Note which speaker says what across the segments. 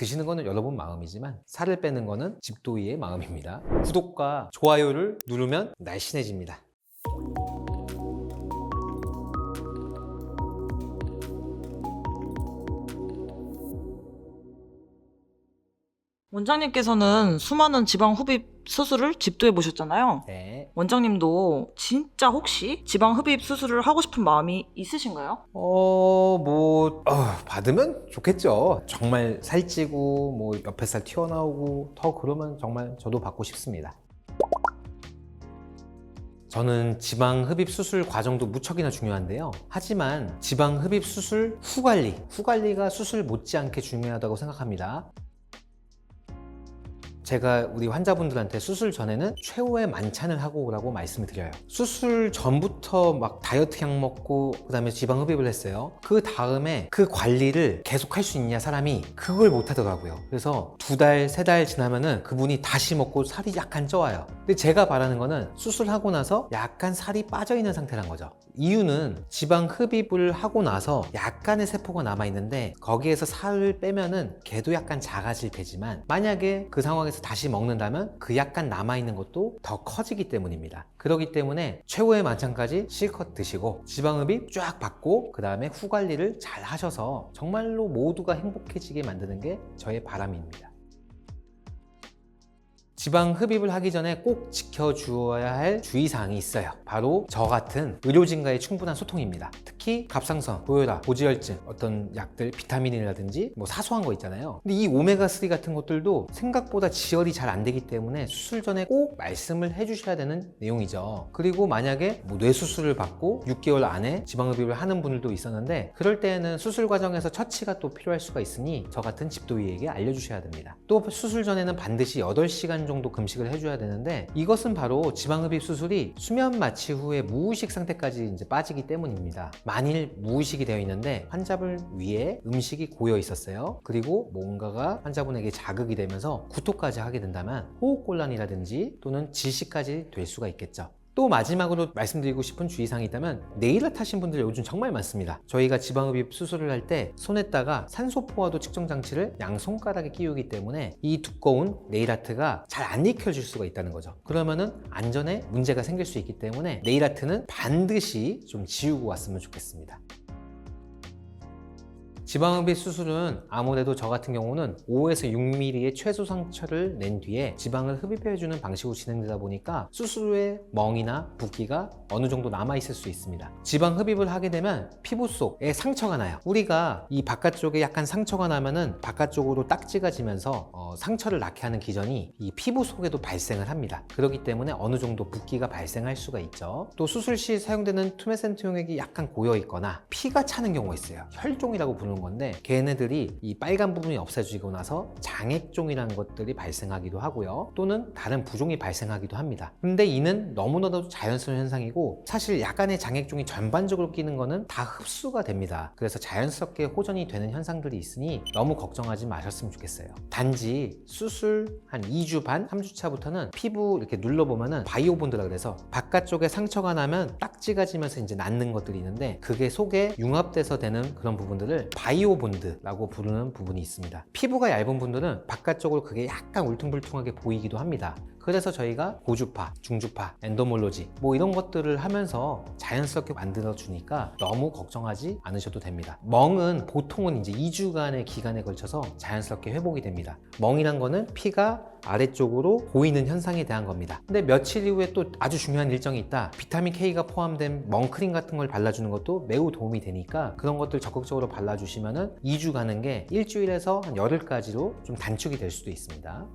Speaker 1: 드시는 거는 여러분 마음이지만 살을 빼는 거는 집도이의 마음입니다. 구독과 좋아요를 누르면 날씬해집니다.
Speaker 2: 원장님께서는 수많은 지방 흡입 수술을 집도해 보셨잖아요.
Speaker 1: 네.
Speaker 2: 원장님도 진짜 혹시 지방 흡입 수술을 하고 싶은 마음이 있으신가요?
Speaker 1: 받으면 좋겠죠. 정말 살찌고 뭐 옆에 살 튀어나오고 더 그러면 정말 저도 받고 싶습니다. 저는 지방 흡입 수술 과정도 무척이나 중요한데요. 하지만 지방 흡입 수술 후관리가 수술 못지않게 중요하다고 생각합니다. 제가 우리 환자분들한테 수술 전에는 최후의 만찬을 하고 오라고 말씀을 드려요. 수술 전부터 막 다이어트 약 먹고 그 다음에 지방 흡입을 했어요. 그 다음에 그 관리를 계속 할 수 있냐 사람이 그걸 못 하더라고요. 그래서 2달, 3달 지나면은 그분이 다시 먹고 살이 약간 쪄와요. 근데 제가 바라는 거는 수술하고 나서 약간 살이 빠져 있는 상태란 거죠. 이유는 지방 흡입을 하고 나서 약간의 세포가 남아있는데 거기에서 살을 빼면은 걔도 약간 작아질 테지만 만약에 그 상황에서 다시 먹는다면 그 약간 남아있는 것도 더 커지기 때문입니다. 그렇기 때문에 최후의 만찬까지 실컷 드시고 지방 흡입 쫙 받고 그 다음에 후 관리를 잘 하셔서 정말로 모두가 행복해지게 만드는 게 저의 바람입니다. 지방 흡입을 하기 전에 꼭 지켜주어야 할 주의사항이 있어요. 바로 저 같은 의료진과의 충분한 소통입니다. 특히 갑상선, 고혈압, 고지혈증, 어떤 약들, 비타민이라든지 뭐 사소한 거 있잖아요. 근데 이 오메가3 같은 것들도 생각보다 지혈이 잘 안 되기 때문에 수술 전에 꼭 말씀을 해주셔야 되는 내용이죠. 그리고 만약에 뭐 뇌수술을 받고 6개월 안에 지방 흡입을 하는 분들도 있었는데 그럴 때에는 수술 과정에서 처치가 또 필요할 수가 있으니 저 같은 집도이에게 알려주셔야 됩니다. 또 수술 전에는 반드시 8시간 정도 금식을 해줘야 되는데 이것은 바로 지방 흡입 수술이 수면 마취 후에 무의식 상태까지 이제 빠지기 때문입니다. 만일 무의식이 되어 있는데 환자분 위에 음식이 고여 있었어요. 그리고 뭔가가 환자분에게 자극이 되면서 구토까지 하게 된다면 호흡곤란이라든지 또는 질식까지 될 수가 있겠죠. 또 마지막으로 말씀드리고 싶은 주의사항이 있다면 네일아트 하신 분들 요즘 정말 많습니다. 저희가 지방흡입 수술을 할 때 손에다가 산소포화도 측정 장치를 양 손가락에 끼우기 때문에 이 두꺼운 네일아트가 잘 안 익혀질 수가 있다는 거죠. 그러면은 안전에 문제가 생길 수 있기 때문에 네일아트는 반드시 좀 지우고 왔으면 좋겠습니다. 지방흡입 수술은 아무래도 저 같은 경우는 5에서 6mm의 최소 상처를 낸 뒤에 지방을 흡입해주는 방식으로 진행되다 보니까 수술 후에 멍이나 붓기가 어느 정도 남아있을 수 있습니다. 지방 흡입을 하게 되면 피부 속에 상처가 나요. 우리가 이 바깥쪽에 약간 상처가 나면은 바깥쪽으로 딱지가 지면서 상처를 낳게 하는 기전이 이 피부 속에도 발생을 합니다. 그렇기 때문에 어느 정도 붓기가 발생할 수가 있죠. 또 수술 시 사용되는 투메센트 용액이 약간 고여 있거나 피가 차는 경우가 있어요. 혈종이라고 부르는 건데 걔네들이 이 빨간 부분이 없어지고 나서 장액종이라는 것들이 발생하기도 하고요. 또는 다른 부종이 발생하기도 합니다. 근데 이는 너무나도 자연스러운 현상이고 사실 약간의 장액종이 전반적으로 끼는 거는 다 흡수가 됩니다. 그래서 자연스럽게 호전이 되는 현상들이 있으니 너무 걱정하지 마셨으면 좋겠어요. 단지 수술 한 2주 반, 3주 차부터는 피부 이렇게 눌러보면은 바이오본드라 그래서 바깥쪽에 상처가 나면 딱지가 지면서 이제 낫는 것들이 있는데 그게 속에 융합돼서 되는 그런 부분들을 바이오본드라고 부르는 부분이 있습니다. 피부가 얇은 분들은 바깥쪽으로 그게 약간 울퉁불퉁하게 보이기도 합니다. 그래서 저희가 고주파, 중주파, 엔도몰로지 뭐 이런 것들을 하면서 자연스럽게 만들어 주니까 너무 걱정하지 않으셔도 됩니다. 멍은 보통은 이제 2주간의 기간에 걸쳐서 자연스럽게 회복이 됩니다. 멍이란 거는 피가 아래쪽으로 보이는 현상에 대한 겁니다. 근데 며칠 이후에 또 아주 중요한 일정이 있다. 비타민 K가 포함된 멍크림 같은 걸 발라주는 것도 매우 도움이 되니까 그런 것들 적극적으로 발라주시면은 2주 가는 게 일주일에서 한 열흘까지로 좀 단축이 될 수도 있습니다.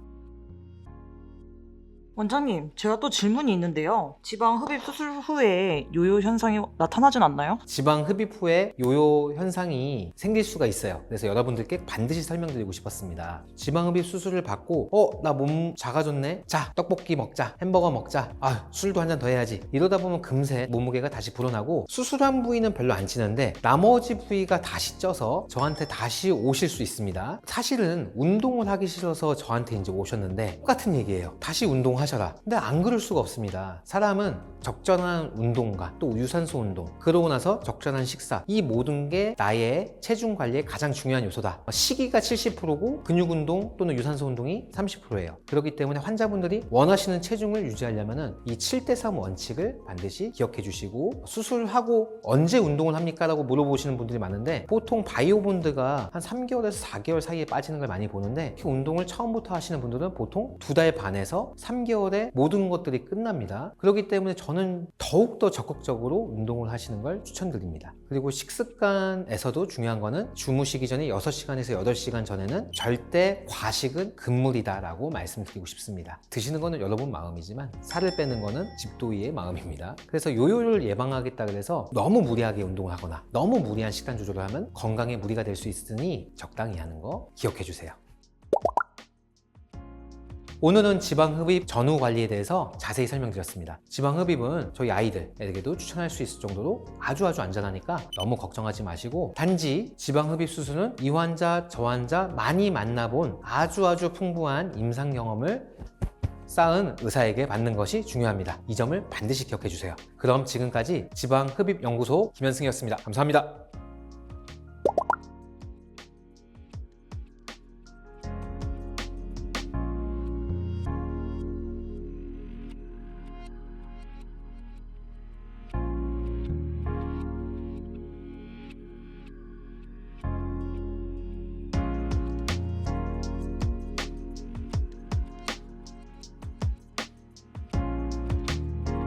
Speaker 2: 원장님, 제가 또 질문이 있는데요. 지방 흡입 수술 후에 요요 현상이 나타나진 않나요?
Speaker 1: 지방 흡입 후에 요요 현상이 생길 수가 있어요. 그래서 여러분들께 반드시 설명드리고 싶었습니다. 지방 흡입 수술을 받고 나 몸 작아졌네? 자, 떡볶이 먹자, 햄버거 먹자, 술도 한 잔 더 해야지. 이러다 보면 금세 몸무게가 다시 불어나고 수술한 부위는 별로 안 찌는데 나머지 부위가 다시 쪄서 저한테 다시 오실 수 있습니다. 사실은 운동을 하기 싫어서 저한테 이제 오셨는데 똑같은 얘기예요. 다시 운동하시고 운동하셔라. 근데 안 그럴 수가 없습니다. 사람은 적절한 운동과 또 유산소 운동, 그러고 나서 적절한 식사, 이 모든 게 나의 체중 관리의 가장 중요한 요소다. 시기가 70%고 근육 운동 또는 유산소 운동이 30%예요. 그렇기 때문에 환자분들이 원하시는 체중을 유지하려면 이 7대3 원칙을 반드시 기억해 주시고, 수술하고 언제 운동을 합니까? 라고 물어보시는 분들이 많은데, 보통 바이오본드가 한 3개월에서 4개월 사이에 빠지는 걸 많이 보는데, 그 운동을 처음부터 하시는 분들은 보통 2달 반에서 3개월에 모든 것들이 끝납니다. 그렇기 때문에 저는 더욱더 적극적으로 운동을 하시는 걸 추천드립니다. 그리고 식습관에서도 중요한 거는 주무시기 전에 6시간에서 8시간 전에는 절대 과식은 금물이다 라고 말씀드리고 싶습니다. 드시는 거는 여러분 마음이지만 살을 빼는 거는 집도의의 마음입니다. 그래서 요요를 예방하겠다 그래서 너무 무리하게 운동을 하거나 너무 무리한 식단 조절을 하면 건강에 무리가 될 수 있으니 적당히 하는 거 기억해 주세요. 오늘은 지방 흡입 전후 관리에 대해서 자세히 설명드렸습니다. 지방 흡입은 저희 아이들에게도 추천할 수 있을 정도로 아주 안전하니까 너무 걱정하지 마시고, 단지 지방 흡입 수술은 이 환자 저 환자 많이 만나본 아주 풍부한 임상 경험을 쌓은 의사에게 받는 것이 중요합니다. 이 점을 반드시 기억해 주세요. 그럼 지금까지 지방 흡입 연구소 김현승이었습니다. 감사합니다.